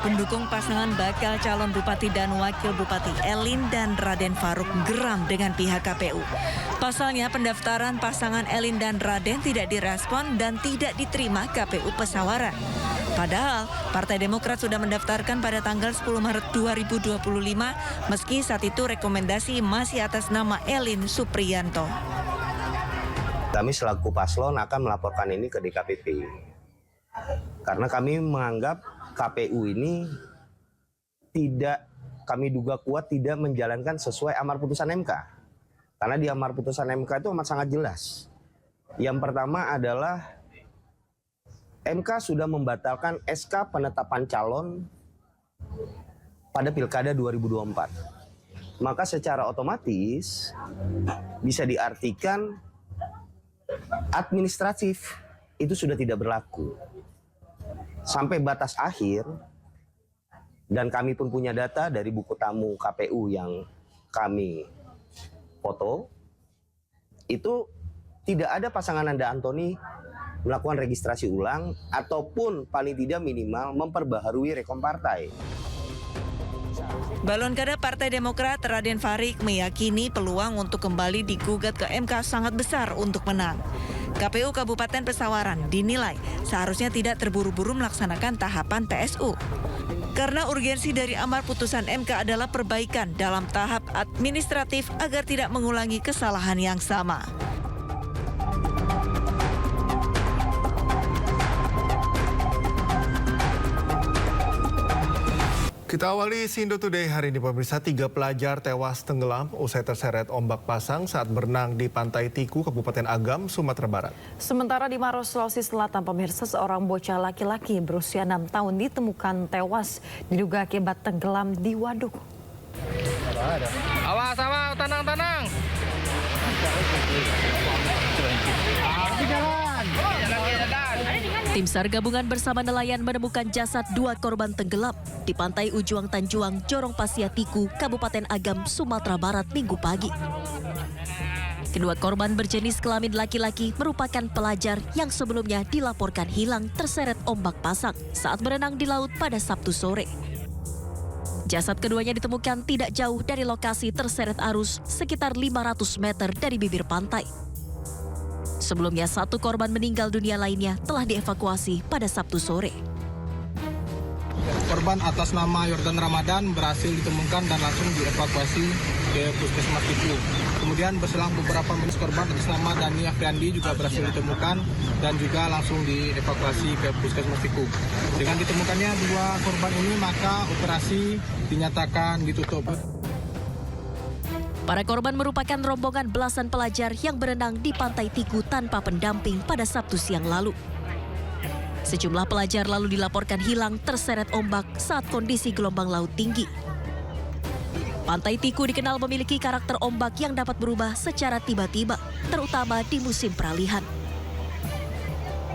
Pendukung pasangan bakal calon bupati dan wakil bupati Elin dan Raden Faruk geram dengan pihak KPU. Pasalnya pendaftaran pasangan Elin dan Raden tidak direspon dan tidak diterima KPU Pesawaran. Padahal Partai Demokrat sudah mendaftarkan pada tanggal 10 Maret 2025 meski saat itu rekomendasi masih atas nama Elin Supriyanto. Kami selaku paslon akan melaporkan ini ke DKPP. Karena kami menganggap KPU ini kami duga kuat tidak menjalankan sesuai amar putusan MK. Karena di amar putusan MK itu amat sangat jelas. Yang pertama adalah MK sudah membatalkan SK penetapan calon pada Pilkada 2024. Maka secara otomatis bisa diartikan administratif itu sudah tidak berlaku. Sampai batas akhir, dan kami pun punya data dari buku tamu KPU yang kami foto, itu tidak ada pasangan Nanda Antoni melakukan registrasi ulang ataupun paling tidak minimal memperbaharui rekom partai. Balon Kada Partai Demokrat Raden Faruk meyakini peluang untuk kembali digugat ke MK sangat besar untuk menang. KPU Kabupaten Pesawaran dinilai seharusnya tidak terburu-buru melaksanakan tahapan PSU. Karena urgensi dari amar putusan MK adalah perbaikan dalam tahap administratif agar tidak mengulangi kesalahan yang sama. Kita awali Sindo Today hari ini pemirsa, 3 pelajar tewas tenggelam usai terseret ombak pasang saat berenang di Pantai Tiku, Kabupaten Agam, Sumatera Barat. Sementara di Maros, Sulawesi Selatan, pemirsa, seorang bocah laki-laki berusia 6 tahun ditemukan tewas diduga akibat tenggelam di waduk. Awas, awas, tenang. Tim SAR gabungan bersama nelayan menemukan jasad 2 korban tenggelam di Pantai Ujuang Tanjuang, Jorong Pasir Tiku, Kabupaten Agam, Sumatera Barat, Minggu pagi. Kedua korban berjenis kelamin laki-laki merupakan pelajar yang sebelumnya dilaporkan hilang terseret ombak pasang saat berenang di laut pada Sabtu sore. Jasad keduanya ditemukan tidak jauh dari lokasi terseret arus sekitar 500 meter dari bibir pantai. Sebelumnya 1 korban meninggal dunia lainnya telah dievakuasi pada Sabtu sore. Korban atas nama Yordan Ramadan berhasil ditemukan dan langsung dievakuasi ke Puskesmas Tiku. Kemudian berselang beberapa menit korban atas nama Dani Afriandi juga berhasil ditemukan dan juga langsung dievakuasi ke Puskesmas Tiku. Dengan ditemukannya 2 korban ini maka operasi dinyatakan ditutup. Para korban merupakan rombongan belasan pelajar yang berenang di Pantai Tiku tanpa pendamping pada Sabtu siang lalu. Sejumlah pelajar lalu dilaporkan hilang terseret ombak saat kondisi gelombang laut tinggi. Pantai Tiku dikenal memiliki karakter ombak yang dapat berubah secara tiba-tiba, terutama di musim peralihan.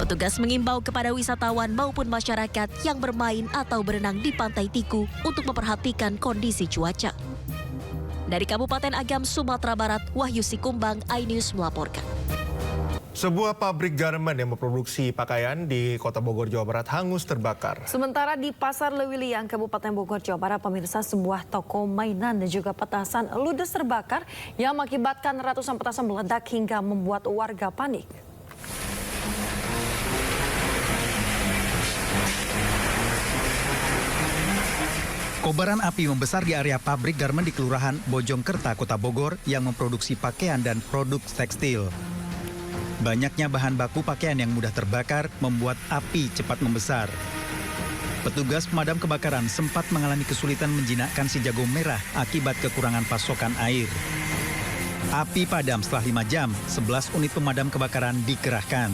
Petugas mengimbau kepada wisatawan maupun masyarakat yang bermain atau berenang di Pantai Tiku untuk memperhatikan kondisi cuaca. Dari Kabupaten Agam, Sumatera Barat, Wahyu Sikumbang, iNews melaporkan. Sebuah pabrik garmen yang memproduksi pakaian di Kota Bogor, Jawa Barat hangus terbakar. Sementara di Pasar Lewiliang, Kabupaten Bogor, Jawa Barat, pemirsa, sebuah toko mainan dan juga petasan ludes terbakar yang mengakibatkan ratusan petasan meledak hingga membuat warga panik. Kobaran api membesar di area pabrik garmen di Kelurahan Bojongkerta, Kota Bogor yang memproduksi pakaian dan produk tekstil. Banyaknya bahan baku pakaian yang mudah terbakar membuat api cepat membesar. Petugas pemadam kebakaran sempat mengalami kesulitan menjinakkan si jago merah akibat kekurangan pasokan air. Api padam setelah 5 jam, 11 unit pemadam kebakaran dikerahkan.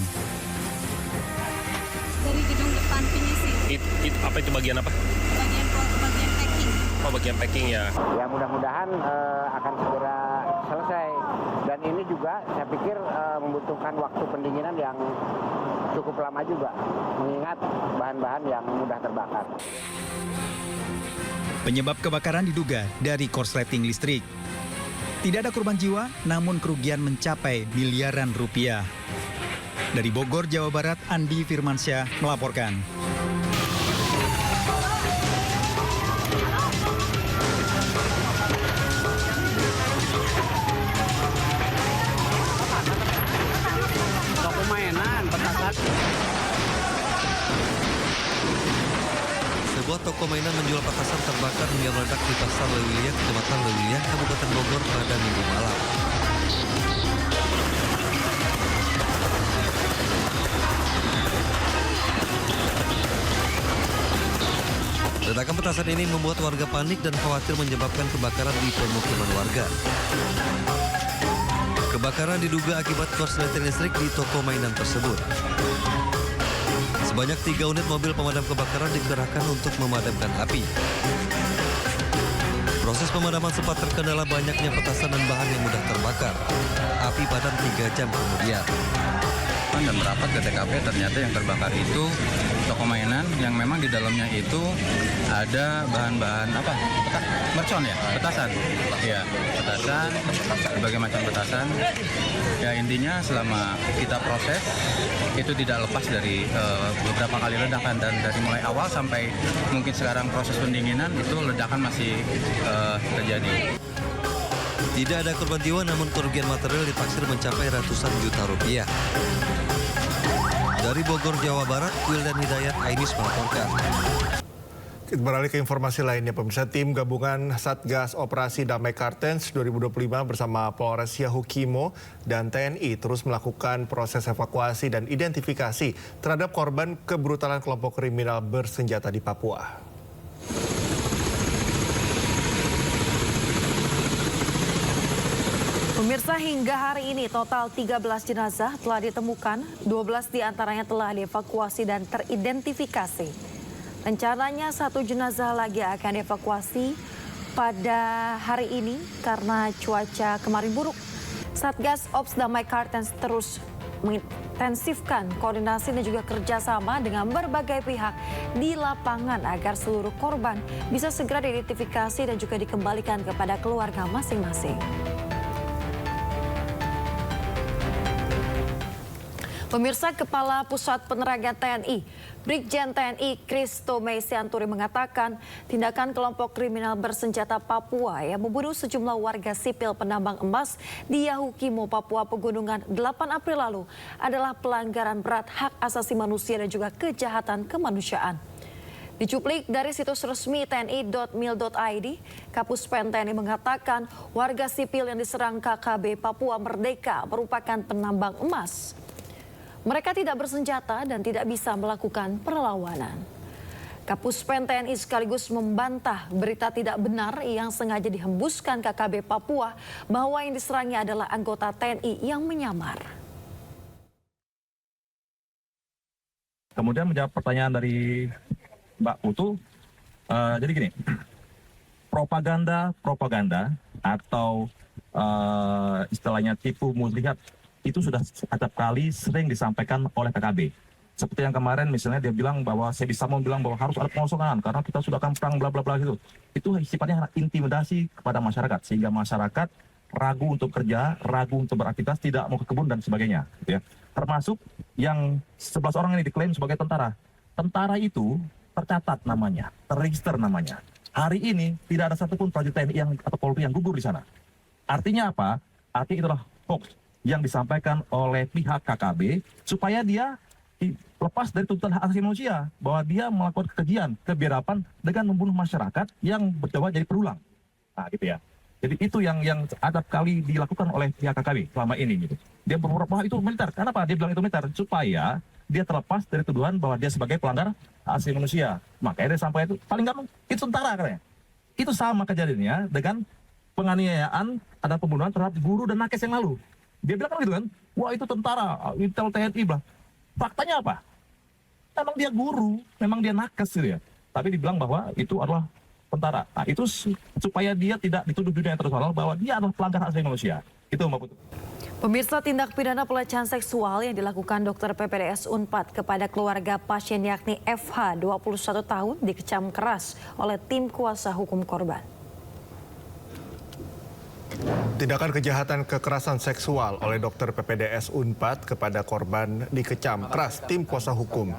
Dari gedung depan finishing. Apa itu bagian apa? Bagian packing. Oh, bagian packing ya. Ya mudah-mudahan akan segera selesai. Dan ini juga saya pikir membutuhkan waktu pendinginan yang cukup lama juga. Mengingat bahan-bahan yang mudah terbakar. Penyebab kebakaran diduga dari korsleting listrik. Tidak ada korban jiwa, namun kerugian mencapai miliaran rupiah. Dari Bogor, Jawa Barat, Andi Firmansyah melaporkan. sebuah toko mainan menjual petasan terbakar hingga meledak di Pasar Lewiliang, Kecamatan Lewiliang, Kabupaten Bogor pada Minggu malam. Ledakan petasan ini membuat warga panik dan khawatir menyebabkan kebakaran di permukiman warga. Kebakaran diduga akibat korsleting listrik di toko mainan tersebut. Sebanyak 3 unit mobil pemadam kebakaran dikerahkan untuk memadamkan api. Proses pemadaman sempat terkendala banyaknya petasan dan bahan yang mudah terbakar. Api padam 3 jam kemudian. Dan merapat ke TKP, ternyata yang terbakar itu toko mainan yang memang di dalamnya itu ada bahan-bahan apa? Mercon ya, petasan. Ya, petasan, berbagai macam petasan. Ya intinya selama kita proses itu tidak lepas dari beberapa kali ledakan, dan dari mulai awal sampai mungkin sekarang proses pendinginan itu ledakan masih terjadi. Tidak ada korban jiwa, namun kerugian material ditaksir mencapai ratusan juta rupiah. Dari Bogor, Jawa Barat, Wildan Hidayat, Ainis melaporkan. Kita beralih ke informasi lainnya, pemirsa. Tim gabungan Satgas Operasi Damai Kartens 2025 bersama Polres Yahukimo dan TNI terus melakukan proses evakuasi dan identifikasi terhadap korban kebrutalan kelompok kriminal bersenjata di Papua. Pemirsa, hingga hari ini total 13 jenazah telah ditemukan, 12 diantaranya telah dievakuasi dan teridentifikasi. Rencananya 1 jenazah lagi akan dievakuasi pada hari ini karena cuaca kemarin buruk. Satgas Ops Damai Kartens terus mengintensifkan koordinasi dan juga kerjasama dengan berbagai pihak di lapangan agar seluruh korban bisa segera diidentifikasi dan juga dikembalikan kepada keluarga masing-masing. Pemirsa, Kepala Pusat Penerangan TNI, Brigjen TNI Christo Meisianturi mengatakan tindakan kelompok kriminal bersenjata Papua yang membunuh sejumlah warga sipil penambang emas di Yahukimo, Papua Pegunungan 8 April lalu adalah pelanggaran berat hak asasi manusia dan juga kejahatan kemanusiaan. Dicuplik dari situs resmi tni.mil.id, Kapuspen TNI mengatakan warga sipil yang diserang KKB Papua Merdeka merupakan penambang emas. Mereka tidak bersenjata dan tidak bisa melakukan perlawanan. Kapuspen TNI sekaligus membantah berita tidak benar yang sengaja dihembuskan KKB Papua bahwa yang diserangnya adalah anggota TNI yang menyamar. Kemudian menjawab pertanyaan dari Mbak Putu, jadi gini, propaganda atau istilahnya tipu muslihat itu sudah setiap kali sering disampaikan oleh KKB. Seperti yang kemarin misalnya dia bilang bahwa saya bisa mau bilang bahwa harus ada pengosongan karena kita sudah akan perang bla bla bla gitu. Itu sifatnya intimidasi kepada masyarakat sehingga masyarakat ragu untuk kerja, ragu untuk beraktivitas, tidak mau ke kebun dan sebagainya. Gitu ya. Termasuk yang 11 orang ini diklaim sebagai tentara. Tentara itu tercatat namanya, terregister namanya. Hari ini tidak ada satupun prajurit TNI atau Polri yang gugur di sana. Artinya apa? Artinya itulah hoax yang disampaikan oleh pihak KKB supaya dia lepas dari tuntutan hak asasi manusia bahwa dia melakukan kekejian, kebiadaban dengan membunuh masyarakat yang bercoba jadi berulang. Nah, gitu ya. Jadi itu yang ada kali dilakukan oleh pihak KKB selama ini gitu. Dia berharap bahwa itu militer. Kenapa dia bilang itu militer? Supaya dia terlepas dari tuduhan bahwa dia sebagai pelanggar hak asasi manusia. Makanya dia sampai itu paling gampang itu tentara katanya. Itu sama kejadiannya dengan penganiayaan ada pembunuhan terhadap guru dan nakes yang lalu. Dia bilang kan gitu kan, wah itu tentara, intel TNI lah. Faktanya apa? Memang dia guru, memang dia nakes gitu ya. Tapi dibilang bahwa itu adalah tentara. Nah itu supaya dia tidak dituduh dunia internasional bahwa dia adalah pelanggar hak asasi manusia. Itu Mbak Putu. Pemirsa, tindak pidana pelecehan seksual yang dilakukan dokter PPDS Unpad kepada keluarga pasien yakni FH 21 tahun dikecam keras oleh tim kuasa hukum korban. Tindakan kejahatan kekerasan seksual oleh dokter PPDS Unpad kepada korban dikecam keras tim kuasa hukum.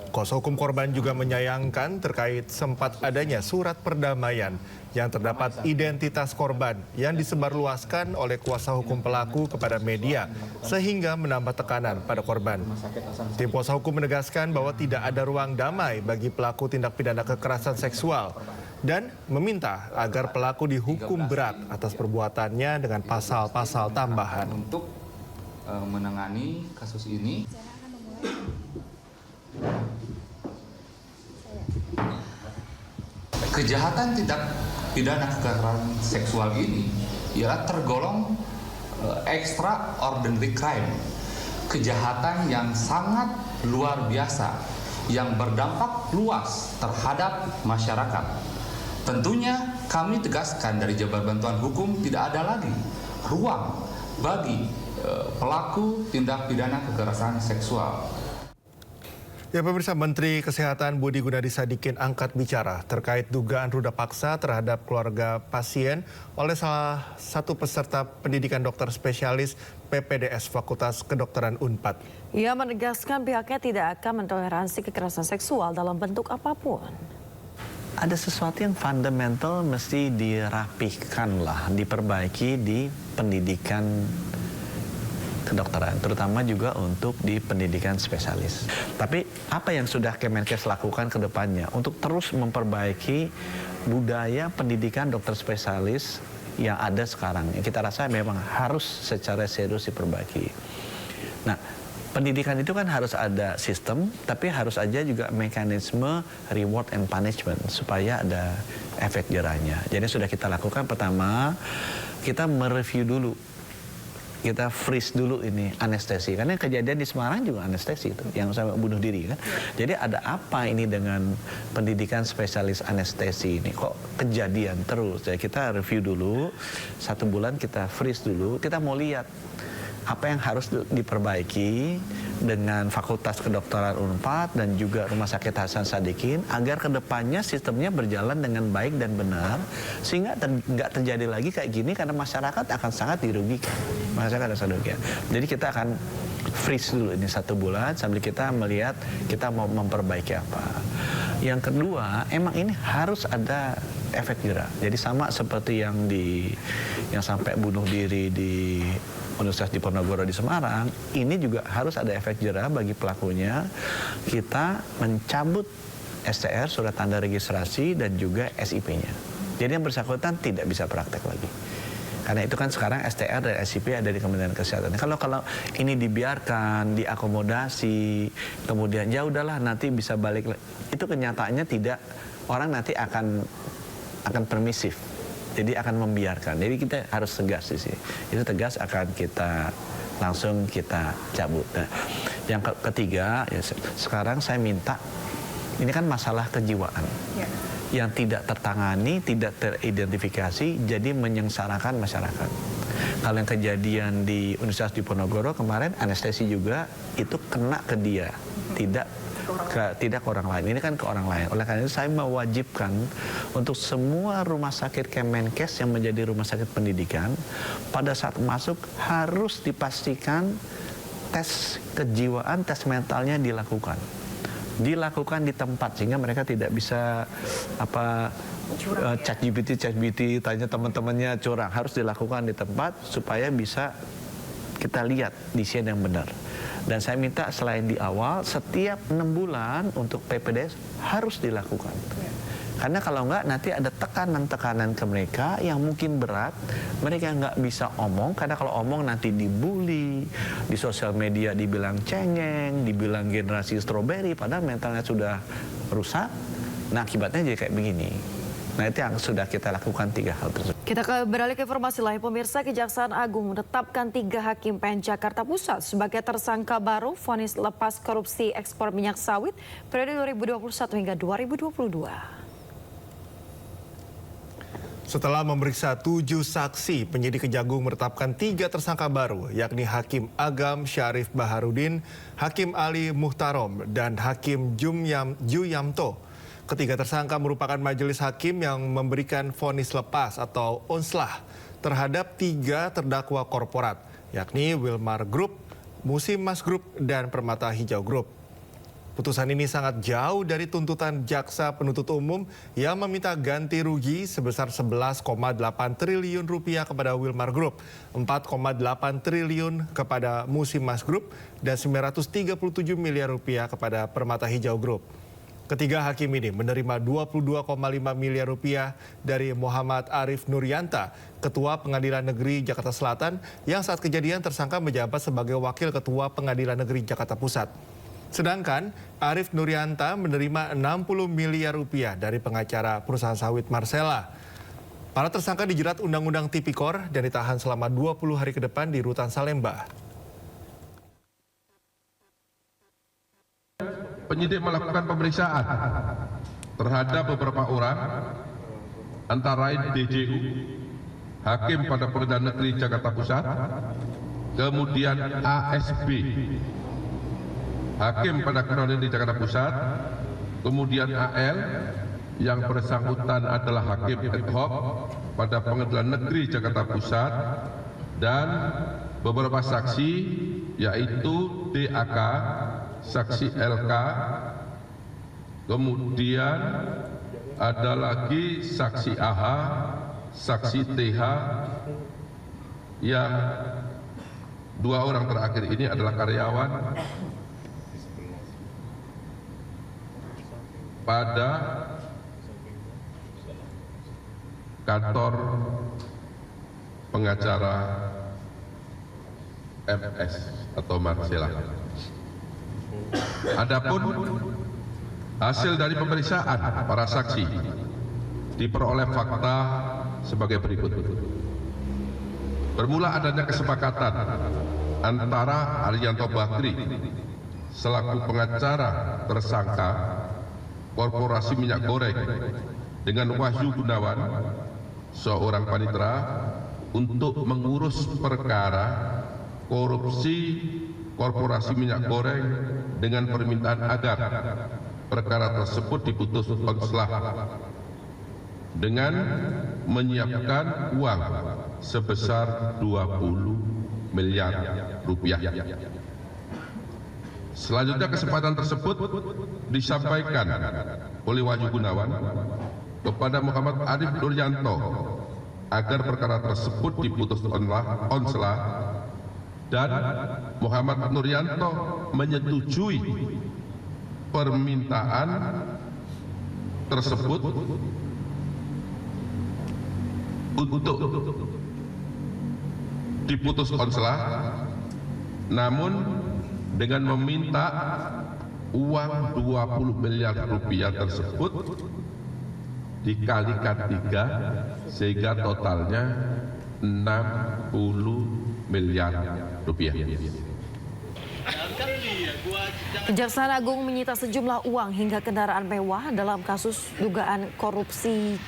Kuasa hukum korban juga menyayangkan terkait sempat adanya surat perdamaian yang terdapat identitas korban yang disebarluaskan oleh kuasa hukum pelaku kepada media sehingga menambah tekanan pada korban. Tim kuasa hukum menegaskan bahwa tidak ada ruang damai bagi pelaku tindak pidana kekerasan seksual dan meminta agar pelaku dihukum berat atas perbuatannya dengan pasal-pasal tambahan. Untuk menangani kasus ini, kejahatan tindak pidana kekerasan seksual ini ialah tergolong extraordinary crime, kejahatan yang sangat luar biasa yang berdampak luas terhadap masyarakat. Tentunya kami tegaskan dari Jabar Bantuan Hukum tidak ada lagi ruang bagi pelaku tindak pidana kekerasan seksual. Ya pemirsa, Menteri Kesehatan Budi Gunadi Sadikin angkat bicara terkait dugaan ruda paksa terhadap keluarga pasien oleh salah satu peserta pendidikan dokter spesialis PPDS Fakultas Kedokteran Unpad. Ia menegaskan pihaknya tidak akan mentoleransi kekerasan seksual dalam bentuk apapun. Ada sesuatu yang fundamental mesti dirapihkan lah, diperbaiki di pendidikan kedokteran, terutama juga untuk di pendidikan spesialis. Tapi apa yang sudah Kemenkes lakukan ke depannya untuk terus memperbaiki budaya pendidikan dokter spesialis yang ada sekarang. Kita rasa memang harus secara serius diperbaiki. Nah, pendidikan itu kan harus ada sistem, tapi harus aja juga mekanisme reward and punishment supaya ada efek jerahnya. Jadi sudah kita lakukan, pertama kita mereview dulu, kita freeze dulu ini anestesi, karena kejadian di Semarang juga anestesi itu yang sampai bunuh diri kan. Jadi ada apa ini dengan pendidikan spesialis anestesi ini, kok kejadian terus. Jadi kita review dulu, 1 bulan kita freeze dulu, kita mau lihat apa yang harus diperbaiki dengan Fakultas Kedokteran Unpad dan juga Rumah Sakit Hasan Sadikin agar kedepannya sistemnya berjalan dengan baik dan benar sehingga nggak terjadi lagi kayak gini, karena masyarakat akan sangat dirugikan. Masyarakat akan sangat dirugikan. Jadi kita akan freeze dulu ini 1 bulan sambil kita melihat kita mau memperbaiki apa. Yang kedua, emang ini harus ada efek jerah. Jadi sama seperti yang sampai bunuh diri di Universitas Diponegoro di Semarang, ini juga harus ada efek jerah bagi pelakunya. Kita mencabut STR, surat tanda registrasi, dan juga SIP-nya. Jadi yang bersangkutan tidak bisa praktek lagi. Karena itu kan sekarang STR dan SIP ada di Kementerian Kesehatan. Kalau ini dibiarkan, diakomodasi, kemudian ya udahlah nanti bisa balik, itu kenyataannya tidak, orang nanti akan permisif. Jadi akan membiarkan. Jadi kita harus tegas di sini. Itu tegas akan kita langsung kita cabut. Nah, yang ketiga, ya, sekarang saya minta, ini kan masalah kejiwaan. Ya. Yang tidak tertangani, tidak teridentifikasi, jadi menyengsarakan masyarakat. Kalau yang kejadian di Universitas Diponegoro kemarin, anestesi juga itu kena ke dia, tidak ke orang lain. Ini kan ke orang lain. Oleh karena itu saya mewajibkan untuk semua rumah sakit Kemenkes yang menjadi rumah sakit pendidikan, pada saat masuk harus dipastikan tes kejiwaan, tes mentalnya dilakukan di tempat, sehingga mereka tidak bisa chat GPT tanya teman-temannya curang. Harus dilakukan di tempat supaya bisa kita lihat desain yang benar. Dan saya minta selain di awal, setiap 6 bulan untuk PPDS harus dilakukan. Karena kalau enggak nanti ada tekanan-tekanan ke mereka yang mungkin berat. Mereka nggak bisa omong, karena kalau omong nanti dibully, di sosial media dibilang cengeng, dibilang generasi stroberi, padahal mentalnya sudah rusak. Nah akibatnya jadi kayak begini. Nah itu yang sudah kita lakukan 3 hal tersebut. Kita beralih ke informasi lain. Pemirsa, Kejaksaan Agung menetapkan 3 hakim PN Jakarta Pusat sebagai tersangka baru vonis lepas korupsi ekspor minyak sawit periode 2021 hingga 2022. Setelah memeriksa 7 saksi, penyidik Kejagung menetapkan 3 tersangka baru, yakni Hakim Agam Syarif Baharudin, Hakim Ali Muhtarom, dan Hakim Juyamto. Ketiga tersangka merupakan majelis hakim yang memberikan vonis lepas atau onslah terhadap 3 terdakwa korporat, yakni Wilmar Group, Musimas Group, dan Permata Hijau Group. Putusan ini sangat jauh dari tuntutan jaksa penuntut umum yang meminta ganti rugi sebesar 11,8 triliun rupiah kepada Wilmar Group, 4,8 triliun kepada Musimas Group, dan 937 miliar rupiah kepada Permata Hijau Group. Ketiga hakim ini menerima 22,5 miliar rupiah dari Muhammad Arif Nuryanta, Ketua Pengadilan Negeri Jakarta Selatan, yang saat kejadian tersangka menjabat sebagai Wakil Ketua Pengadilan Negeri Jakarta Pusat. Sedangkan Arif Nuryanta menerima 60 miliar rupiah dari pengacara perusahaan sawit Marcella. Para tersangka dijerat Undang-Undang Tipikor dan ditahan selama 20 hari ke depan di Rutan Salemba. Penyidik melakukan pemeriksaan terhadap beberapa orang, antara lain DJU, Hakim pada Pengadilan Negeri Jakarta Pusat, kemudian ASB, Hakim pada Pengadilan Negeri Jakarta Pusat, kemudian AL, yang bersangkutan adalah Hakim ad hoc pada Pengadilan Negeri Jakarta Pusat, dan beberapa saksi yaitu DAK, saksi LK, kemudian ada lagi saksi AH, saksi TH, yang dua orang terakhir ini adalah karyawan pada kantor pengacara MS atau Marcella. Adapun hasil dari pemeriksaan para saksi diperoleh fakta sebagai berikut. Bermula adanya kesepakatan antara Arianto Bakri selaku pengacara tersangka Korporasi Minyak Goreng dengan Wahyu Gunawan, seorang panitera, untuk mengurus perkara korupsi Korporasi Minyak Goreng dengan permintaan agar perkara tersebut diputus konslah dengan menyiapkan uang sebesar 20 miliar rupiah. Selanjutnya kesempatan tersebut disampaikan oleh Wahyu Gunawan kepada Muhammad Arif Nuryanto agar perkara tersebut diputus onslah, dan Muhammad Nuryanto menyetujui permintaan tersebut untuk diputus onslah, namun dengan meminta uang 20 miliar rupiah tersebut dikalikan 3 sehingga totalnya 60 miliar rupiah. Kejaksaan Agung menyita sejumlah uang hingga kendaraan mewah dalam kasus dugaan korupsi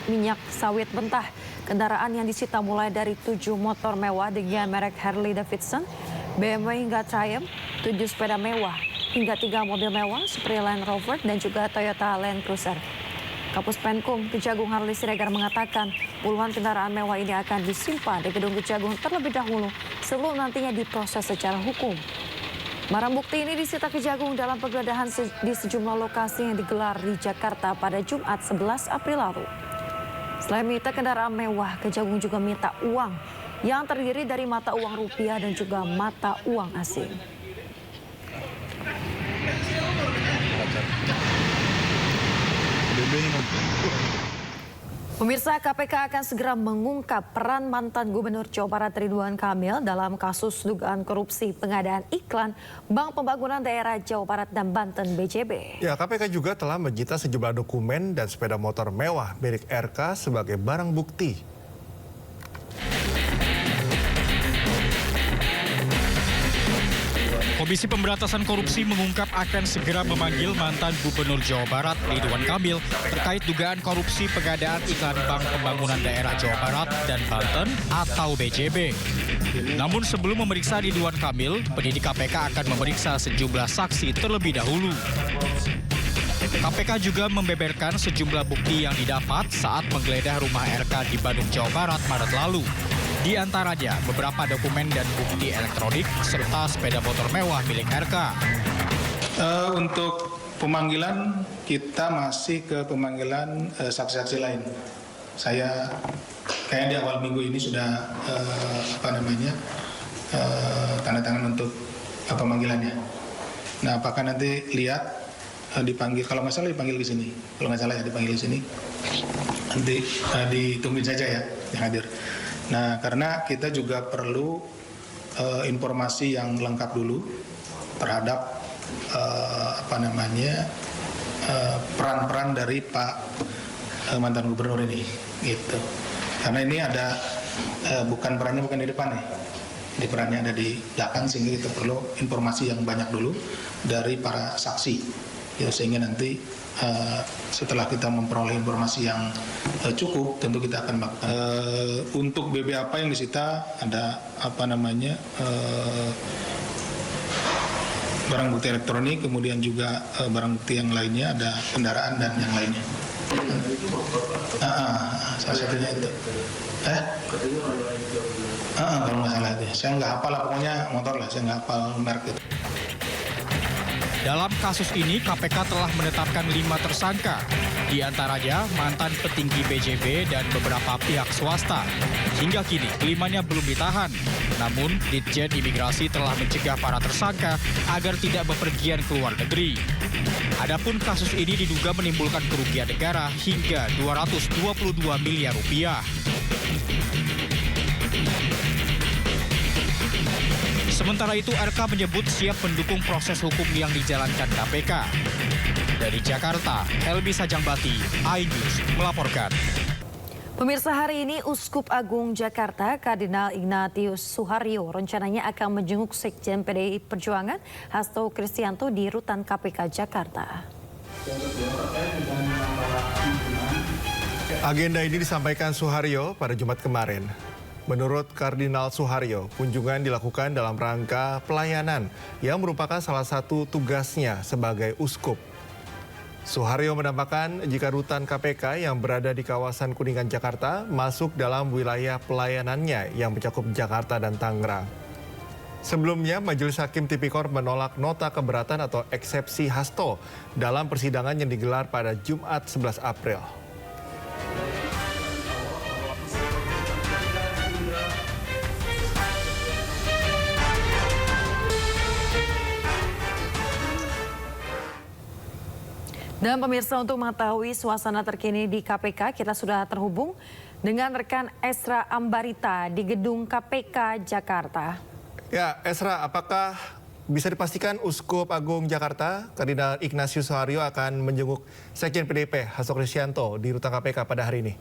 minyak sawit mentah. Kendaraan yang disita mulai dari 7 motor mewah dengan merek Harley Davidson, BMW hingga Triumph, 7 sepeda mewah, hingga 3 mobil mewah seperti Land Rover dan juga Toyota Land Cruiser. Kapus Penkum Kejagung Harley Siregar mengatakan puluhan kendaraan mewah ini akan disimpan di gedung Kejagung terlebih dahulu sebelum nantinya diproses secara hukum. Barang bukti ini disita Kejagung dalam penggeledahan di sejumlah lokasi yang digelar di Jakarta pada Jumat 11 April lalu. Selain minta kendaraan mewah, Kejagung juga minta uang yang terdiri dari mata uang rupiah dan juga mata uang asing. Pemirsa, KPK akan segera mengungkap peran mantan Gubernur Jawa Barat Ridwan Kamil dalam kasus dugaan korupsi pengadaan iklan Bank Pembangunan Daerah Jawa Barat dan Banten BJB. Ya, KPK juga telah menyita sejumlah dokumen dan sepeda motor mewah milik RK sebagai barang bukti. Komisi Pemberantasan Korupsi mengungkap akan segera memanggil mantan Gubernur Jawa Barat Ridwan Kamil terkait dugaan korupsi pengadaan iklan Bank Pembangunan Daerah Jawa Barat dan Banten atau BJB. Namun sebelum memeriksa Ridwan Kamil, penyidik KPK akan memeriksa sejumlah saksi terlebih dahulu. KPK juga membeberkan sejumlah bukti yang didapat saat menggeledah rumah RK di Bandung, Jawa Barat Maret lalu. Di antaranya beberapa dokumen dan bukti elektronik serta sepeda motor mewah milik RK. Untuk pemanggilan kita masih ke pemanggilan saksi-saksi lain. Saya kayaknya di awal minggu ini sudah tanda tangan untuk pemanggilannya. Nah, apakah nanti lihat dipanggil, kalau nggak salah dipanggil ke sini, kalau nggak salah ya dipanggil ke sini, nanti ditungguin saja ya yang hadir. Nah, karena kita juga perlu informasi yang lengkap dulu terhadap peran-peran dari Pak mantan gubernur ini, gitu. Karena ini ada perannya bukan di depan nih. Di perannya ada di belakang, sehingga kita perlu informasi yang banyak dulu dari para saksi ya, sehingga nanti setelah kita memperoleh informasi yang cukup, tentu kita akan untuk BBA apa yang disita ada barang bukti elektronik, kemudian juga barang bukti yang lainnya, ada kendaraan dan yang lainnya. Salah satunya itu. Kalau nggak salah itu, saya nggak hafal lah, pokoknya motor lah, saya nggak hafal merek itu. Dalam kasus ini, KPK telah menetapkan 5 tersangka, di antaranya mantan petinggi BJB dan beberapa pihak swasta. Hingga kini, kelimanya belum ditahan. Namun, Ditjen Imigrasi telah mencegah para tersangka agar tidak bepergian ke luar negeri. Adapun kasus ini diduga menimbulkan kerugian negara hingga 222 miliar rupiah. Sementara itu, RK menyebut siap mendukung proses hukum yang dijalankan KPK. Dari Jakarta, Helmi Sajangbati, iNews melaporkan. Pemirsa, hari ini Uskup Agung Jakarta, Kardinal Ignatius Suharyo rencananya akan menjenguk Sekjen PDI Perjuangan, Hasto Kristianto di Rutan KPK Jakarta. Agenda ini disampaikan Suharyo pada Jumat kemarin. Menurut Kardinal Suharyo, kunjungan dilakukan dalam rangka pelayanan yang merupakan salah satu tugasnya sebagai uskup. Suharyo menambahkan jika rutan KPK yang berada di kawasan Kuningan Jakarta masuk dalam wilayah pelayanannya yang mencakup Jakarta dan Tangerang. Sebelumnya, Majelis Hakim Tipikor menolak nota keberatan atau eksepsi Hasto dalam persidangan yang digelar pada Jumat 11 April. Dan pemirsa, untuk mengetahui suasana terkini di KPK, kita sudah terhubung dengan rekan Esra Ambarita di gedung KPK Jakarta. Ya, Esra, apakah bisa dipastikan Uskup Agung Jakarta, Kardinal Ignatius Suharyo akan menjenguk Sekjen PDIP Hasto Kristianto di rutan KPK pada hari ini?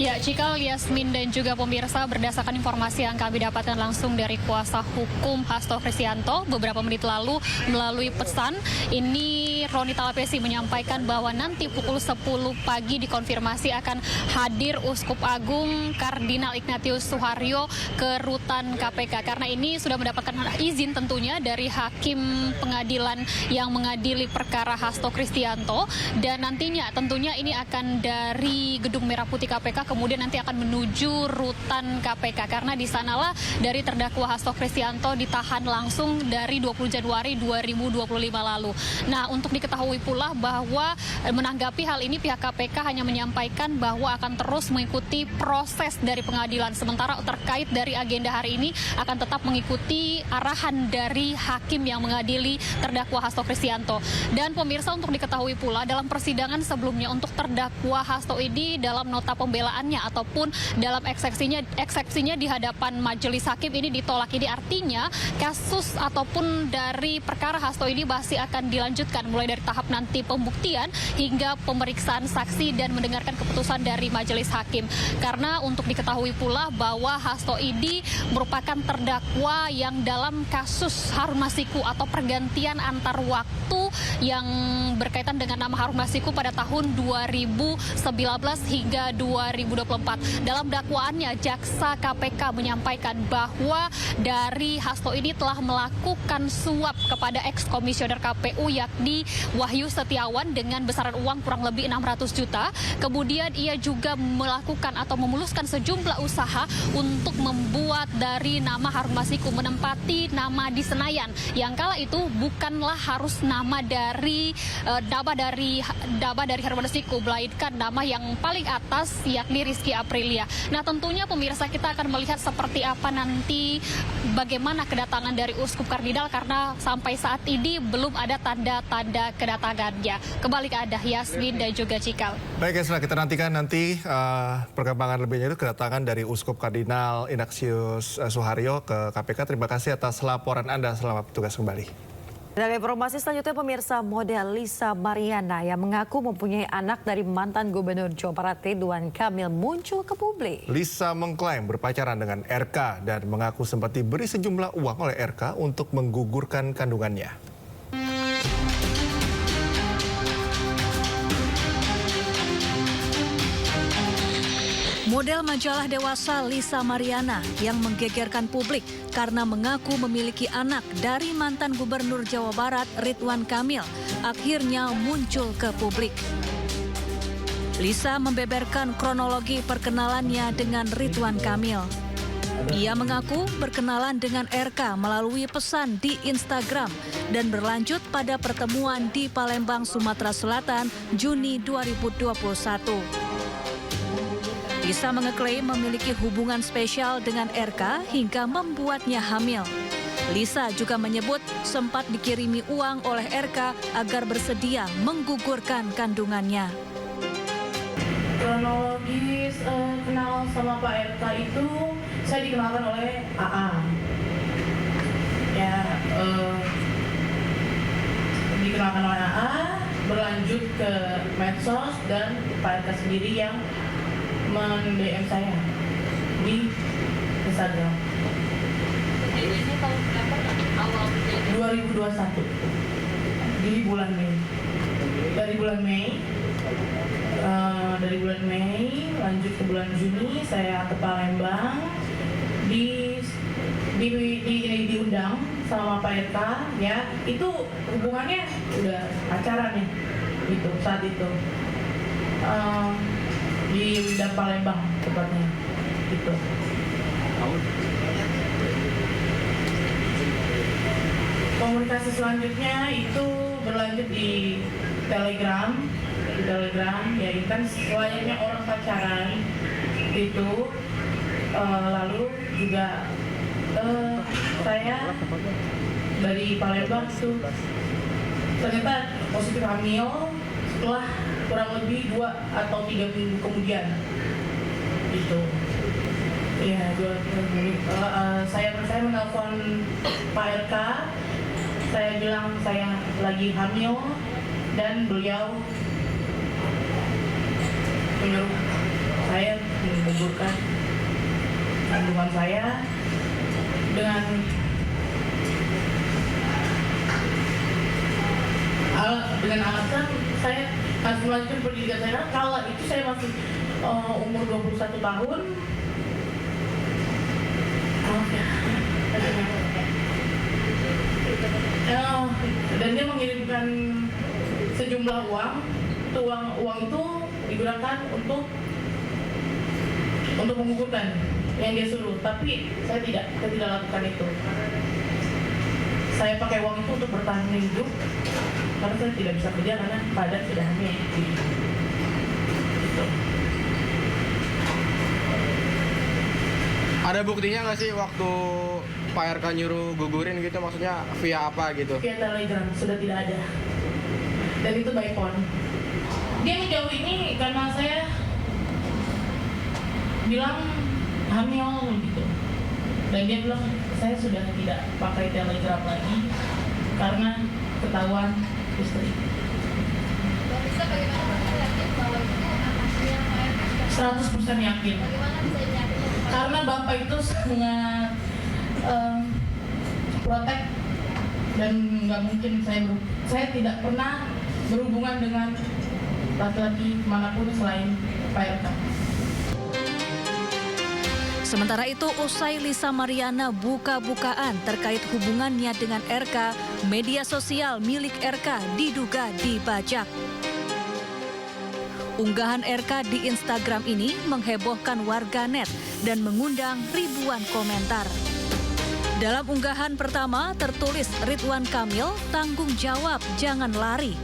Ya, Cikal, Yasmin dan juga pemirsa, berdasarkan informasi yang kami dapatkan langsung dari kuasa hukum Hasto Kristianto beberapa menit lalu melalui pesan ini, Roni Talapesi menyampaikan bahwa nanti pukul 10 pagi dikonfirmasi akan hadir Uskup Agung Kardinal Ignatius Suharyo ke rutan KPK, karena ini sudah mendapatkan izin tentunya dari hakim pengadilan yang mengadili perkara Hasto Kristianto, dan nantinya tentunya ini akan dari Gedung Merah Putih KPK kemudian nanti akan menuju rutan KPK, karena di sanalah dari terdakwa Hasto Kristianto ditahan langsung dari 20 Januari 2025 lalu. Nah, untuk diketahui pula bahwa menanggapi hal ini pihak KPK hanya menyampaikan bahwa akan terus mengikuti proses dari pengadilan, sementara terkait dari agenda hari ini akan tetap mengikuti arahan dari hakim yang mengadili terdakwa Hasto Kristianto. Dan pemirsa, untuk diketahui pula dalam persidangan sebelumnya untuk terdakwa Hasto ini dalam nota pembelaannya ataupun dalam eksepsinya di hadapan majelis hakim ini ditolak. Ini artinya kasus ataupun dari perkara Hasto ini masih akan dilanjutkan mulai dari tahap nanti pembuktian hingga pemeriksaan saksi dan mendengarkan keputusan dari majelis hakim. Karena untuk diketahui pula bahwa Hasto ini merupakan terdakwa yang dalam kasus Harun Masiku atau pergantian antar waktu yang berkaitan dengan nama Harun Masiku pada tahun 2011 hingga 2015. 2024. Dalam dakwaannya, jaksa KPK menyampaikan bahwa dari Hasto ini telah melakukan suap kepada ex-komisioner KPU yakni Wahyu Setiawan dengan besaran uang kurang lebih 600 juta. Kemudian ia juga melakukan atau memuluskan sejumlah usaha untuk membuat dari nama Harun Masiku menempati nama di Senayan. Yang kala itu bukanlah harus nama dari Harun Masiku, melainkan nama yang paling atas yakni Rizky Aprilia. Nah, tentunya pemirsa, kita akan melihat seperti apa nanti bagaimana kedatangan dari Uskup Kardinal karena sampai saat ini belum ada tanda-tanda kedatangannya. Kembali ke Anda, Yasmin dan juga Cikal. Baik, Esra, kita nantikan nanti perkembangan lebihnya itu kedatangan dari Uskup Kardinal Inaxius Suharyo ke KPK. Terima kasih atas laporan Anda. Selamat bertugas kembali. Dari informasi selanjutnya, pemirsa, model Lisa Mariana yang mengaku mempunyai anak dari mantan Gubernur Jawa Barat Ridwan Kamil muncul ke publik. Lisa mengklaim berpacaran dengan RK dan mengaku sempat diberi sejumlah uang oleh RK untuk menggugurkan kandungannya. Model majalah dewasa Lisa Mariana yang menggegerkan publik karena mengaku memiliki anak dari mantan Gubernur Jawa Barat Ridwan Kamil akhirnya muncul ke publik. Lisa membeberkan kronologi perkenalannya dengan Ridwan Kamil. Ia mengaku berkenalan dengan RK melalui pesan di Instagram dan berlanjut pada pertemuan di Palembang, Sumatera Selatan, Juni 2021. Lisa mengeklaim memiliki hubungan spesial dengan RK hingga membuatnya hamil. Lisa juga menyebut sempat dikirimi uang oleh RK agar bersedia menggugurkan kandungannya. Kronologis kenal sama Pak RK itu saya dikenalkan oleh AA. Ya, dikenalkan oleh AA, berlanjut ke medsos dan Pak RK sendiri yang men-DM saya di Instagram. Ini tahun berapa? Awal 2021 di bulan Mei. Dari bulan Mei lanjut ke bulan Juni saya ke Palembang diundang sama Pak RK, ya itu hubungannya udah pacaran nih gitu saat itu. Di Windar Palembang tepatnya gitu. Komunikasi selanjutnya itu berlanjut di Telegram ya intens layaknya orang pacaran gitu. Lalu juga saya dari Palembang tuh ternyata positif hamil setelah kurang lebih 2 atau 3 minggu kemudian gitu. Iya, saya menelpon Pak RK, saya bilang saya lagi hamil dan beliau menyuruh saya menggugurkan kandungan saya dengan alasan saya harus melanjutkan pendidikan saya. Kala itu saya masih umur 21 tahun. Dan dia mengirimkan sejumlah uang. Uang itu digunakan untuk menggugurkan yang dia suruh. Tapi saya tidak lakukan itu. Saya pakai uang itu untuk bertahan hidup karena saya tidak bisa kerja karena badan sudah hamil. Gitu. Ada buktinya nggak sih waktu Pak RK nyuruh gugurin gitu, maksudnya via apa gitu? Via Telegram, sudah tidak ada. Dan itu by phone. Dia menjauh ini karena saya bilang hamil gitu. Dan dia bilang saya sudah tidak pakai Telegram lagi karena ketahuan istri. 100% yakin. Karena bapak itu sangat protek dan nggak mungkin saya tidak pernah berhubungan dengan laki-laki manapun selain Pak RK. Sementara itu, usai Lisa Mariana buka-bukaan terkait hubungannya dengan RK, media sosial milik RK diduga dibajak. Unggahan RK di Instagram ini menghebohkan warganet dan mengundang ribuan komentar. Dalam unggahan pertama tertulis Ridwan Kamil, tanggung jawab, jangan lari.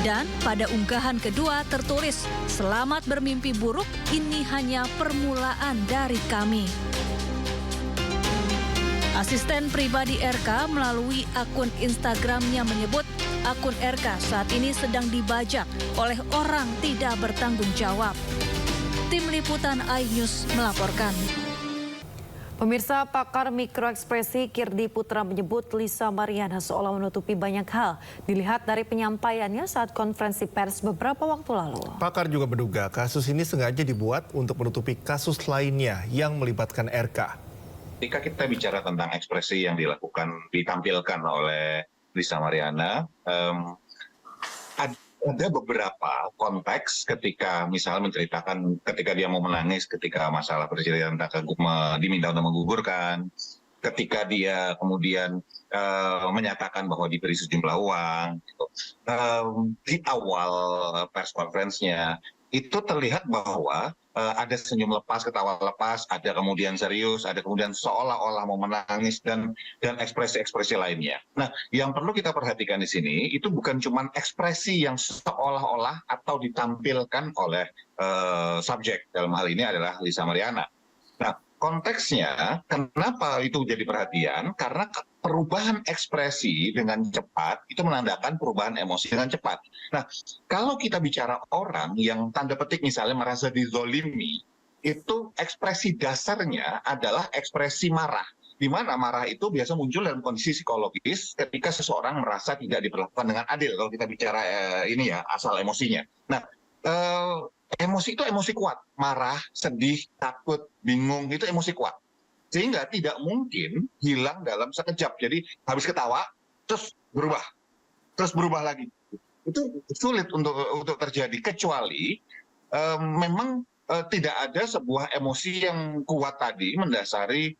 Dan pada unggahan kedua tertulis, selamat bermimpi buruk, ini hanya permulaan dari kami. Asisten pribadi RK melalui akun Instagramnya menyebut akun RK saat ini sedang dibajak oleh orang tidak bertanggung jawab. Tim Liputan iNews melaporkan. Pemirsa, pakar mikroekspresi Kirdi Putra menyebut Lisa Mariana seolah menutupi banyak hal. Dilihat dari penyampaiannya saat konferensi pers beberapa waktu lalu. Pakar juga menduga kasus ini sengaja dibuat untuk menutupi kasus lainnya yang melibatkan RK. Ketika kita bicara tentang ekspresi yang ditampilkan oleh Lisa Mariana, ada beberapa konteks ketika misalnya menceritakan ketika dia mau menangis ketika masalah Presiden diminta untuk menggugurkan, ketika dia kemudian menyatakan bahwa diberi sejumlah uang, gitu. Di awal pers konferensinya itu terlihat bahwa ada senyum lepas, ketawa lepas, ada kemudian serius, ada kemudian seolah-olah mau menangis dan ekspresi-ekspresi lainnya. Nah, yang perlu kita perhatikan di sini itu bukan cuma ekspresi yang seolah-olah atau ditampilkan oleh subjek, dalam hal ini adalah Lisa Mariana. Nah, konteksnya kenapa itu jadi perhatian? Karena perubahan ekspresi dengan cepat itu menandakan perubahan emosi dengan cepat. Nah, kalau kita bicara orang yang tanda petik misalnya merasa dizolimi, itu ekspresi dasarnya adalah ekspresi marah. Di mana marah itu biasa muncul dalam kondisi psikologis ketika seseorang merasa tidak diperlakukan dengan adil. Kalau kita bicara ini ya, asal emosinya. Nah, emosi itu emosi kuat. Marah, sedih, takut, bingung, itu emosi kuat. Sehingga tidak mungkin hilang dalam sekejap. Jadi habis ketawa, terus berubah lagi. Itu sulit untuk terjadi. Kecuali memang tidak ada sebuah emosi yang kuat tadi mendasari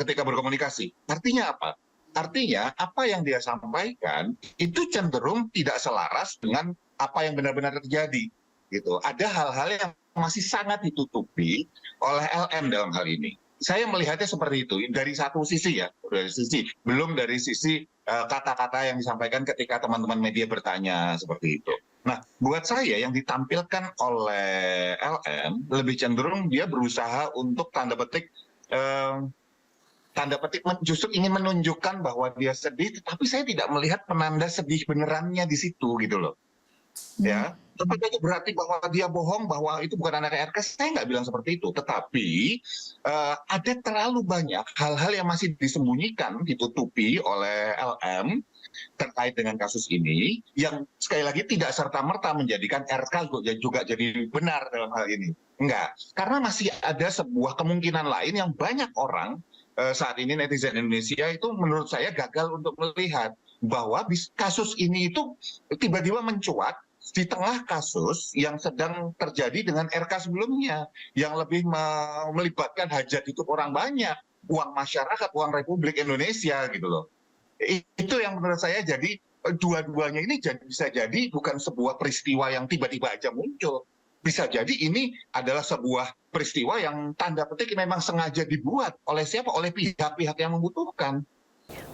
ketika berkomunikasi. Artinya apa? Artinya apa yang dia sampaikan itu cenderung tidak selaras dengan apa yang benar-benar terjadi. Gitu. Ada hal-hal yang masih sangat ditutupi oleh LM dalam hal ini. Saya melihatnya seperti itu dari satu sisi ya, belum dari sisi kata-kata yang disampaikan ketika teman-teman media bertanya seperti itu. Nah, buat saya yang ditampilkan oleh LM lebih cenderung dia berusaha untuk tanda petik justru ingin menunjukkan bahwa dia sedih, tetapi saya tidak melihat penanda sedih benerannya di situ gitu loh. Ya. Tapi itu berarti bahwa dia bohong, bahwa itu bukan anak RK, saya nggak bilang seperti itu. Tetapi ada terlalu banyak hal-hal yang masih disembunyikan, ditutupi oleh LM terkait dengan kasus ini, yang sekali lagi tidak serta-merta menjadikan RK juga jadi benar dalam hal ini. Enggak, karena masih ada sebuah kemungkinan lain yang banyak orang saat ini netizen Indonesia itu menurut saya gagal untuk melihat bahwa kasus ini itu tiba-tiba mencuat di tengah kasus yang sedang terjadi dengan RK sebelumnya, yang lebih melibatkan hajat hidup orang banyak, uang masyarakat, uang Republik Indonesia gitu loh. Itu yang menurut saya jadi dua-duanya ini bisa jadi bukan sebuah peristiwa yang tiba-tiba aja muncul. Bisa jadi ini adalah sebuah peristiwa yang tanda petik memang sengaja dibuat oleh siapa? Oleh pihak-pihak yang membutuhkan.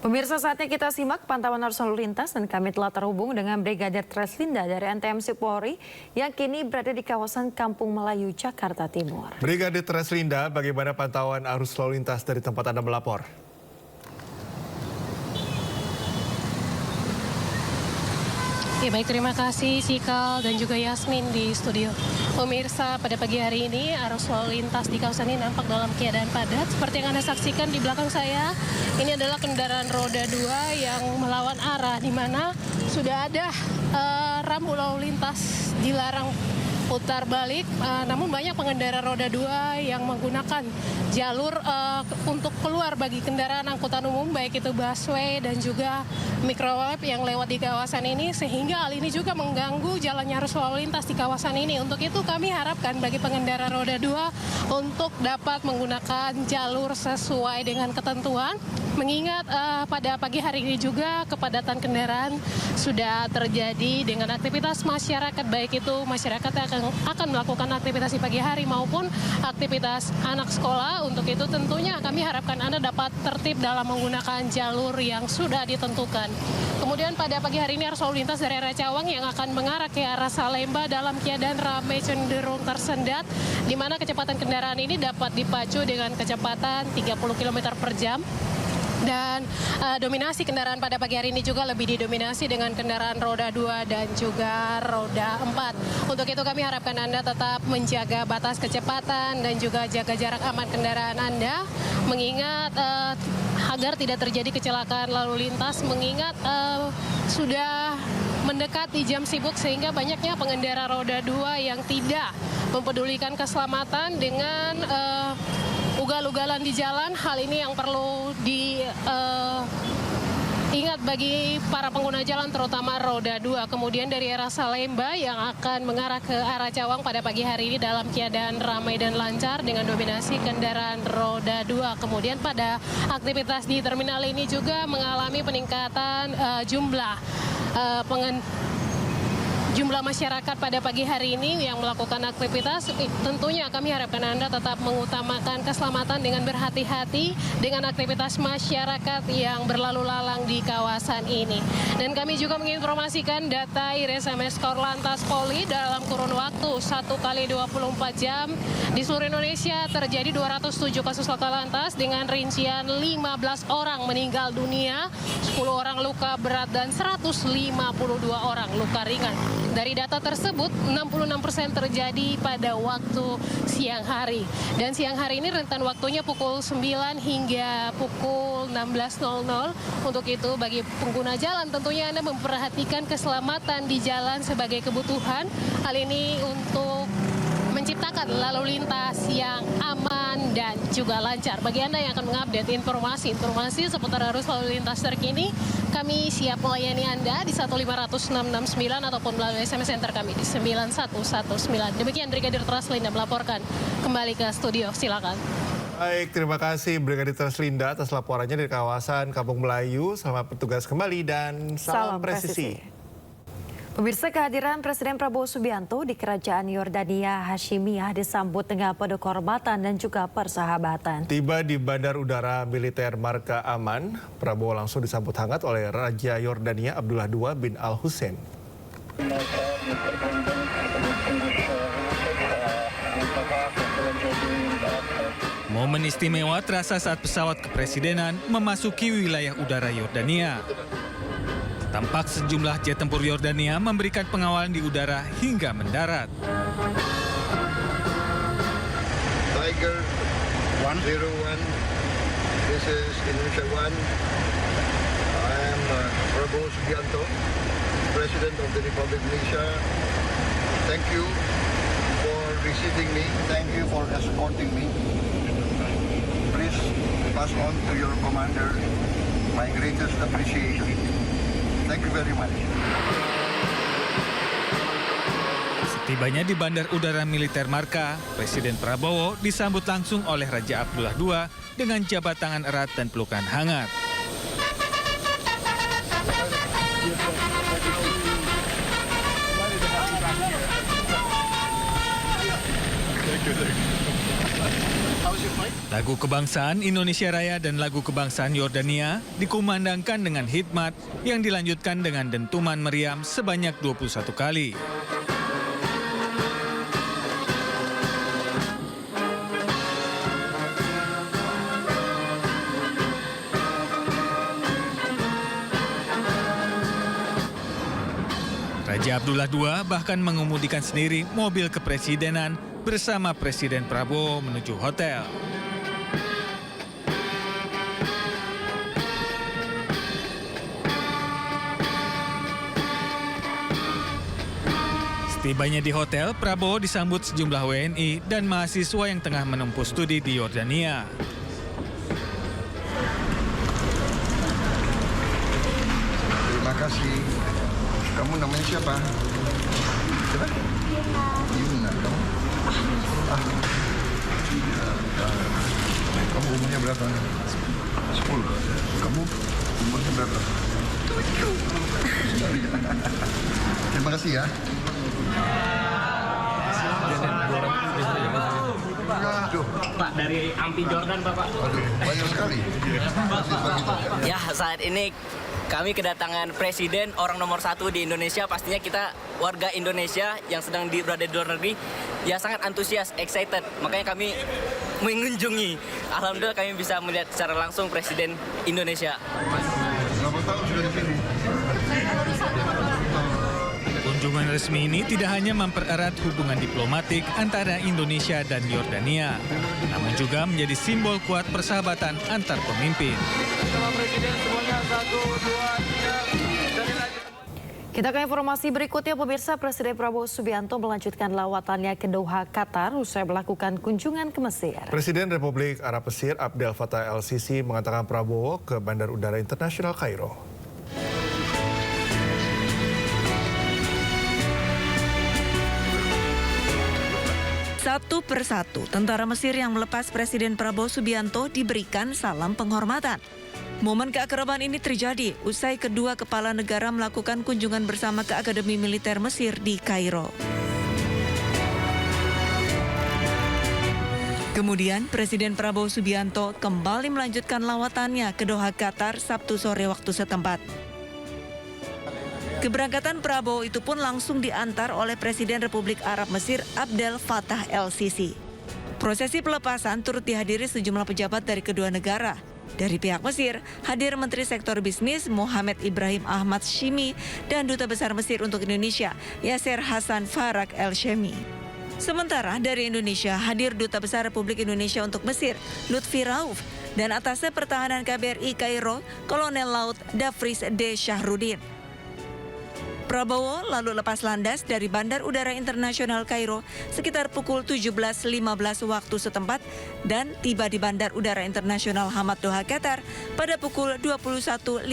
Pemirsa, saatnya kita simak pantauan arus lalu lintas dan kami telah terhubung dengan Brigadir Treslinda dari NTMC Polri yang kini berada di kawasan Kampung Melayu, Jakarta Timur. Brigadir Treslinda, bagaimana pantauan arus lalu lintas dari tempat Anda melapor? Ya baik, terima kasih Cikal dan juga Yasmin di studio. Pemirsa, pada pagi hari ini arus lalu lintas di kawasan ini nampak dalam keadaan padat. Seperti yang Anda saksikan di belakang saya, ini adalah kendaraan roda 2 yang melawan arah, di mana sudah ada rambu lalu lintas dilarang putar balik, namun banyak pengendara roda 2 yang menggunakan jalur untuk keluar bagi kendaraan angkutan umum, baik itu busway dan juga microlab yang lewat di kawasan ini, sehingga hal ini juga mengganggu jalannya arus lalu lintas di kawasan ini. Untuk itu kami harapkan bagi pengendara roda 2 untuk dapat menggunakan jalur sesuai dengan ketentuan, mengingat pada pagi hari ini juga kepadatan kendaraan sudah terjadi dengan aktivitas masyarakat, baik itu masyarakat yang akan melakukan aktivitas di pagi hari maupun aktivitas anak sekolah. Untuk itu tentunya kami harapkan Anda dapat tertib dalam menggunakan jalur yang sudah ditentukan. Kemudian pada pagi hari ini arus lalu lintas dari arah Cawang yang akan mengarah ke arah Salemba dalam keadaan ramai cenderung tersendat, di mana kecepatan kendaraan ini dapat dipacu dengan kecepatan 30 km per jam. Dan dominasi kendaraan pada pagi hari ini juga lebih didominasi dengan kendaraan roda 2 dan juga roda 4. Untuk itu kami harapkan Anda tetap menjaga batas kecepatan dan juga jaga jarak aman kendaraan Anda, mengingat agar tidak terjadi kecelakaan lalu lintas, mengingat sudah mendekati jam sibuk sehingga banyaknya pengendara roda 2 yang tidak mempedulikan keselamatan dengan ugal-ugalan di jalan. Hal ini yang perlu diingat bagi para pengguna jalan terutama roda 2. Kemudian dari arah Salemba yang akan mengarah ke arah Cawang pada pagi hari ini dalam keadaan ramai dan lancar dengan dominasi kendaraan roda 2. Kemudian pada aktivitas di terminal ini juga mengalami peningkatan jumlah masyarakat pada pagi hari ini yang melakukan aktivitas. Tentunya kami harapkan Anda tetap mengutamakan keselamatan dengan berhati-hati dengan aktivitas masyarakat yang berlalu lalang di kawasan ini. Dan kami juga menginformasikan data IRSMS Korlantas Polri dalam kurun waktu 1 kali 24 jam di seluruh Indonesia terjadi 207 kasus laka lantas dengan rincian 15 orang meninggal dunia, 10 orang luka berat dan 152 orang luka ringan. Dari data tersebut, 66% terjadi pada waktu siang hari. Dan siang hari ini rentan waktunya pukul 9 hingga pukul 16.00. Untuk itu, bagi pengguna jalan tentunya Anda memperhatikan keselamatan di jalan sebagai kebutuhan. Hal ini untuk menciptakan lalu lintas yang aman dan juga lancar. Bagi Anda yang akan mengupdate informasi seputar arus lalu lintas terkini, kami siap melayani Anda di 1500669 ataupun melalui SMS Center kami di 9119. Demikian Brigadir Traslinda melaporkan. Kembali ke studio, silakan. Baik, terima kasih Brigadir Traslinda atas laporannya dari kawasan Kampung Melayu. Selamat bertugas kembali dan salam presisi. Pemirsa, kehadiran Presiden Prabowo Subianto di Kerajaan Yordania Hashimiyah disambut dengan penuh kehormatan dan juga persahabatan. Tiba di Bandar Udara Militer Marka Aman, Prabowo langsung disambut hangat oleh Raja Yordania Abdullah II bin Al-Hussein. Momen istimewa terasa saat pesawat kepresidenan memasuki wilayah udara Yordania. Tampak sejumlah jet tempur Yordania memberikan pengawalan di udara hingga mendarat. Tiger 101, this is Indonesia 1. I am Prabowo Subianto, President of the Republic of Indonesia. Thank you for receiving me. Thank you for escorting me. Please pass on to your commander my greatest appreciation. Thank you very much. Setibanya di Bandar Udara Militer Marka, Presiden Prabowo disambut langsung oleh Raja Abdullah II dengan jabat tangan erat dan pelukan hangat. Lagu kebangsaan Indonesia Raya dan lagu kebangsaan Yordania dikumandangkan dengan hikmat yang dilanjutkan dengan dentuman meriam sebanyak 21 kali. Raja Abdullah II bahkan mengemudikan sendiri mobil kepresidenan bersama Presiden Prabowo menuju hotel. Setibanya di hotel, Prabowo disambut sejumlah WNI dan mahasiswa yang tengah menempuh studi di Yordania. Terima kasih. Kamu namanya siapa? Siapa? Yuna. Kamu? Kamu umurnya berapa? 10. Kamu umurnya berapa? 7. Terima kasih ya. Pak, dari Ampi Jordan, Bapak. Aduh, banyak sekali. Ya, saat ini kami kedatangan presiden orang nomor 1 di Indonesia. Pastinya kita warga Indonesia yang sedang berada di luar negeri ya sangat antusias, excited. Makanya kami mengunjungi. Alhamdulillah kami bisa melihat secara langsung presiden Indonesia. Berapa tahun sudah di sini? Kunjungan resmi ini tidak hanya mempererat hubungan diplomatik antara Indonesia dan Yordania, namun juga menjadi simbol kuat persahabatan antar pemimpin. Kita ke informasi berikutnya, pemirsa. Presiden Prabowo Subianto melanjutkan lawatannya ke Doha, Qatar usai melakukan kunjungan ke Mesir. Presiden Republik Arab Mesir Abdel Fattah el-Sisi mengatakan Prabowo ke Bandar Udara Internasional Kairo. Satu persatu, tentara Mesir yang melepas Presiden Prabowo Subianto diberikan salam penghormatan. Momen keakraban ini terjadi usai kedua kepala negara melakukan kunjungan bersama ke Akademi Militer Mesir di Kairo. Kemudian Presiden Prabowo Subianto kembali melanjutkan lawatannya ke Doha, Qatar Sabtu sore waktu setempat. Keberangkatan Prabowo itu pun langsung diantar oleh Presiden Republik Arab Mesir Abdel Fattah el-Sisi. Prosesi pelepasan turut dihadiri sejumlah pejabat dari kedua negara. Dari pihak Mesir, hadir Menteri Sektor Bisnis Mohamed Ibrahim Ahmad Shimi dan Duta Besar Mesir untuk Indonesia Yasser Hassan Farak el-Shemi. Sementara dari Indonesia, hadir Duta Besar Republik Indonesia untuk Mesir Lutfi Rauf dan Atasé Pertahanan KBRI Kairo Kolonel Laut Dafris D. Syahrudin. Prabowo lalu lepas landas dari Bandar Udara Internasional Kairo sekitar pukul 17.15 waktu setempat dan tiba di Bandar Udara Internasional Hamad Doha, Qatar pada pukul 21.15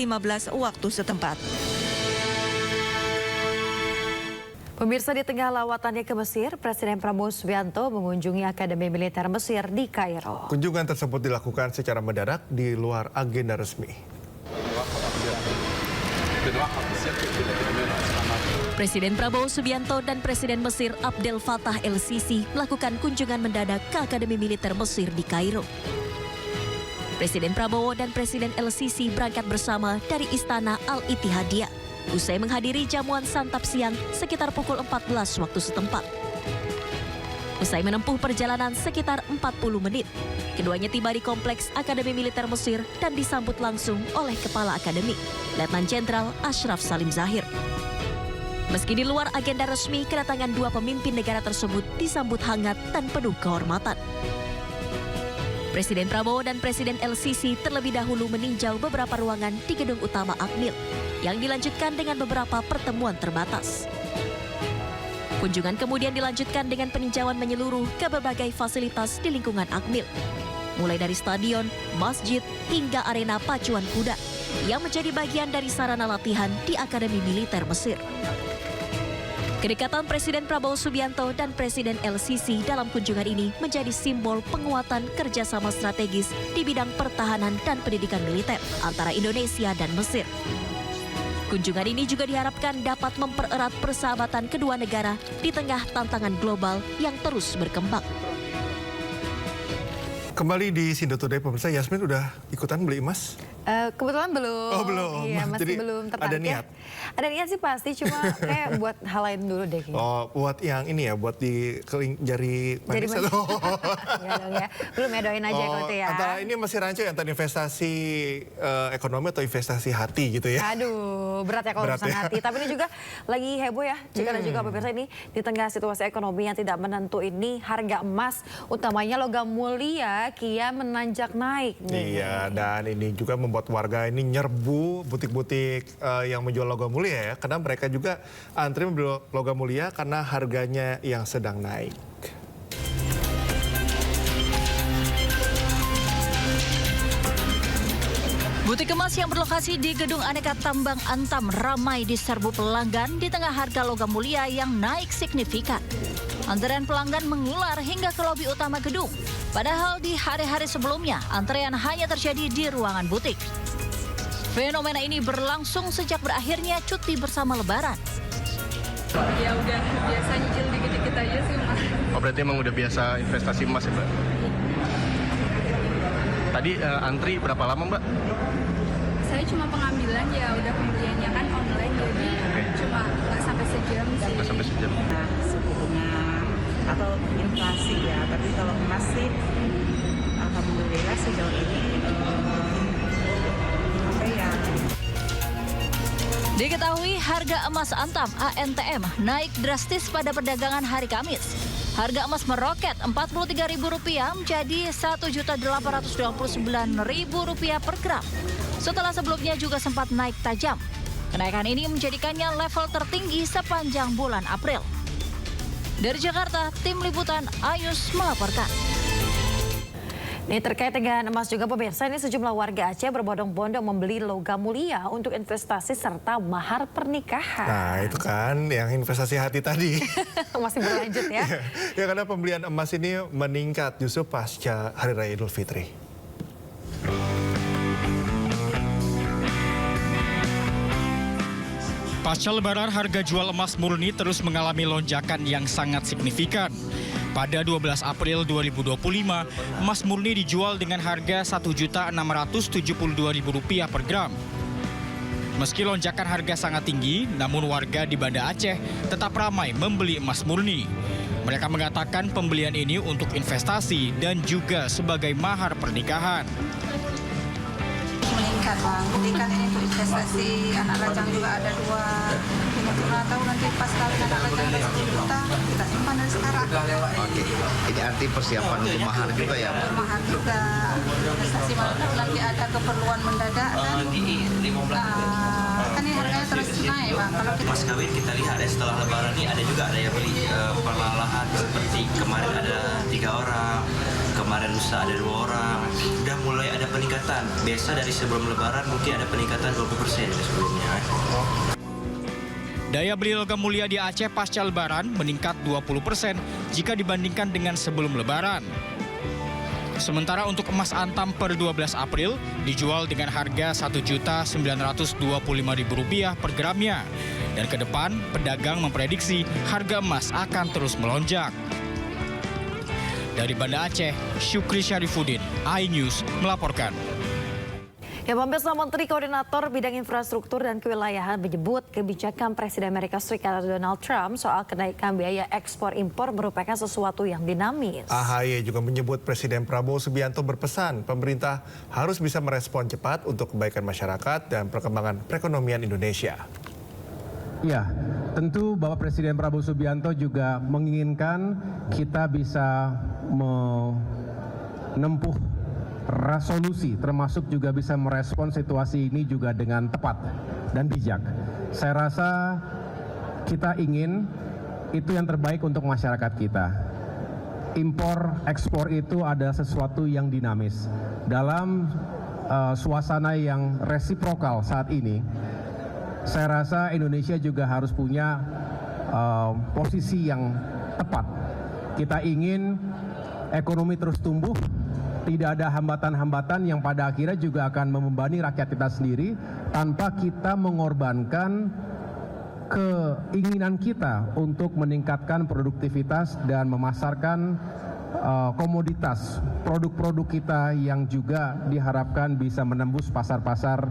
waktu setempat. Pemirsa, di tengah lawatannya ke Mesir, Presiden Prabowo Subianto mengunjungi Akademi Militer Mesir di Kairo. Kunjungan tersebut dilakukan secara mendadak di luar agenda resmi. Presiden Prabowo Subianto dan Presiden Mesir Abdel Fattah el-Sisi melakukan kunjungan mendadak ke Akademi Militer Mesir di Kairo. Presiden Prabowo dan Presiden el-Sisi berangkat bersama dari Istana Al-Ittihadiyah usai menghadiri jamuan santap siang sekitar pukul 14 waktu setempat. Usai menempuh perjalanan sekitar 40 menit, keduanya tiba di kompleks Akademi Militer Mesir dan disambut langsung oleh Kepala Akademi, Letnan Jenderal Ashraf Salim Zahir. Meski di luar agenda resmi, kedatangan dua pemimpin negara tersebut disambut hangat dan penuh kehormatan. Presiden Prabowo dan Presiden el-Sisi terlebih dahulu meninjau beberapa ruangan di gedung utama Akmil, yang dilanjutkan dengan beberapa pertemuan terbatas. Kunjungan kemudian dilanjutkan dengan peninjauan menyeluruh ke berbagai fasilitas di lingkungan Akmil, mulai dari stadion, masjid, hingga arena pacuan kuda, yang menjadi bagian dari sarana latihan di Akademi Militer Mesir. Kedekatan Presiden Prabowo Subianto dan Presiden el-Sisi dalam kunjungan ini menjadi simbol penguatan kerjasama strategis di bidang pertahanan dan pendidikan militer antara Indonesia dan Mesir. Kunjungan ini juga diharapkan dapat mempererat persahabatan kedua negara di tengah tantangan global yang terus berkembang. Kembali di Sindo Today, pemirsa, Yasmin udah ikutan beli emas? Kebetulan belum. Oh, belum. Iya, masih Jadi, belum tertarik. ada niat? Ada niat sih pasti, cuma kayak buat hal lain dulu deh. Kayaknya. Oh, buat yang ini ya, buat di jari manis Jari atau? Ya dong ya. Belum ya, doain aja kalau itu ya. Antara ini masih rancu ya, antara investasi ekonomi atau investasi hati gitu ya? Aduh, berat ya kalau Berat urusan ya. hati. Tapi ini juga lagi heboh ya, dan juga pemirsa, ini di tengah situasi ekonomi yang tidak menentu ini, harga emas, utamanya logam mulia, kian menanjak naik. Iya, dan ini juga membuat membuat warga ini nyerbu butik-butik yang menjual logam mulia ya, karena mereka juga antri membeli logam mulia karena harganya yang sedang naik. Butik emas yang berlokasi di Gedung Aneka Tambang Antam ramai diserbu pelanggan di tengah harga logam mulia yang naik signifikan. Antrean pelanggan mengular hingga ke lobi utama gedung. Padahal di hari-hari sebelumnya, antrean hanya terjadi di ruangan butik. Fenomena ini berlangsung sejak berakhirnya cuti bersama Lebaran. Ya udah biasa nyicil dikit-dikit aja sih, Mas. Oh, berarti emang udah biasa investasi emas ya, Mbak? Tadi antri berapa lama, Mbak? Saya cuma pengambilan, ya udah pembeliannya kan online, jadi cuma nggak sampai sejam sih. Nggak sampai sejam. Nah, suku bunga atau inflasi ya, tapi kalau emas sih alhamdulillah sejauh ini Diketahui harga emas Antam ANTM naik drastis pada perdagangan hari Kamis. Harga emas meroket Rp43.000 menjadi Rp1.829.000 per gram. Setelah sebelumnya juga sempat naik tajam. Kenaikan ini menjadikannya level tertinggi sepanjang bulan April. Dari Jakarta, tim liputan Ayus melaporkan. Ini terkait dengan emas juga pemirsa, ini sejumlah warga Aceh berbondong-bondong membeli logam mulia untuk investasi serta mahar pernikahan. Nah itu kan yang investasi hati tadi. Masih berlanjut ya. Ya karena pembelian emas ini meningkat justru pasca Hari Raya Idul Fitri. Pasca Lebaran, harga jual emas murni terus mengalami lonjakan yang sangat signifikan. Pada 12 April 2025, emas murni dijual dengan harga Rp1.672.000 per gram. Meski lonjakan harga sangat tinggi, namun warga di Banda Aceh tetap ramai membeli emas murni. Mereka mengatakan pembelian ini untuk investasi dan juga sebagai mahar pernikahan. Meningkat, Bang. Jadi kan ini untuk investasi, anak lajang juga ada 2. Ini pernah tahu nanti pas kawin anak lajang ada 10 juta, kita simpan dari sekarang. Oke, ini arti persiapan untuk mahar juga ya, Pak? Mahar juga, investasi mana nanti ada keperluan mendadak kan. Kan ini harganya terus naik, Bang. Kalau kita Mas kawin kita lihat ya, setelah Lebaran ini ada juga ada yang beli perlahan seperti kemarin ada 3 orang. Kemarin lusa ada 2 orang, udah mulai ada peningkatan. Biasa dari sebelum Lebaran mungkin ada peningkatan 20% dari sebelumnya. Daya beli logam mulia di Aceh pasca Lebaran meningkat 20% jika dibandingkan dengan sebelum Lebaran. Sementara untuk emas Antam per 12 April dijual dengan harga Rp1.925.000 per gramnya. Dan ke depan, pedagang memprediksi harga emas akan terus melonjak. Dari Banda Aceh, Syukri Syarifuddin, iNews melaporkan. Ya, pemirsa, Menteri Koordinator Bidang Infrastruktur dan Kewilayahan menyebut kebijakan Presiden Amerika Serikat Donald Trump soal kenaikan biaya ekspor-impor merupakan sesuatu yang dinamis. AHY juga menyebut Presiden Prabowo Subianto berpesan pemerintah harus bisa merespon cepat untuk kebaikan masyarakat dan perkembangan perekonomian Indonesia. Ya, tentu Bapak Presiden Prabowo Subianto juga menginginkan kita bisa menempuh resolusi, termasuk juga bisa merespon situasi ini juga dengan tepat dan bijak. Saya rasa kita ingin itu yang terbaik untuk masyarakat kita. Impor, ekspor itu adalah sesuatu yang dinamis. Dalam suasana yang resiprokal saat ini, saya rasa Indonesia juga harus punya posisi yang tepat. Kita ingin ekonomi terus tumbuh, tidak ada hambatan-hambatan yang pada akhirnya juga akan membebani rakyat kita sendiri tanpa kita mengorbankan keinginan kita untuk meningkatkan produktivitas dan memasarkan komoditas produk-produk kita yang juga diharapkan bisa menembus pasar-pasar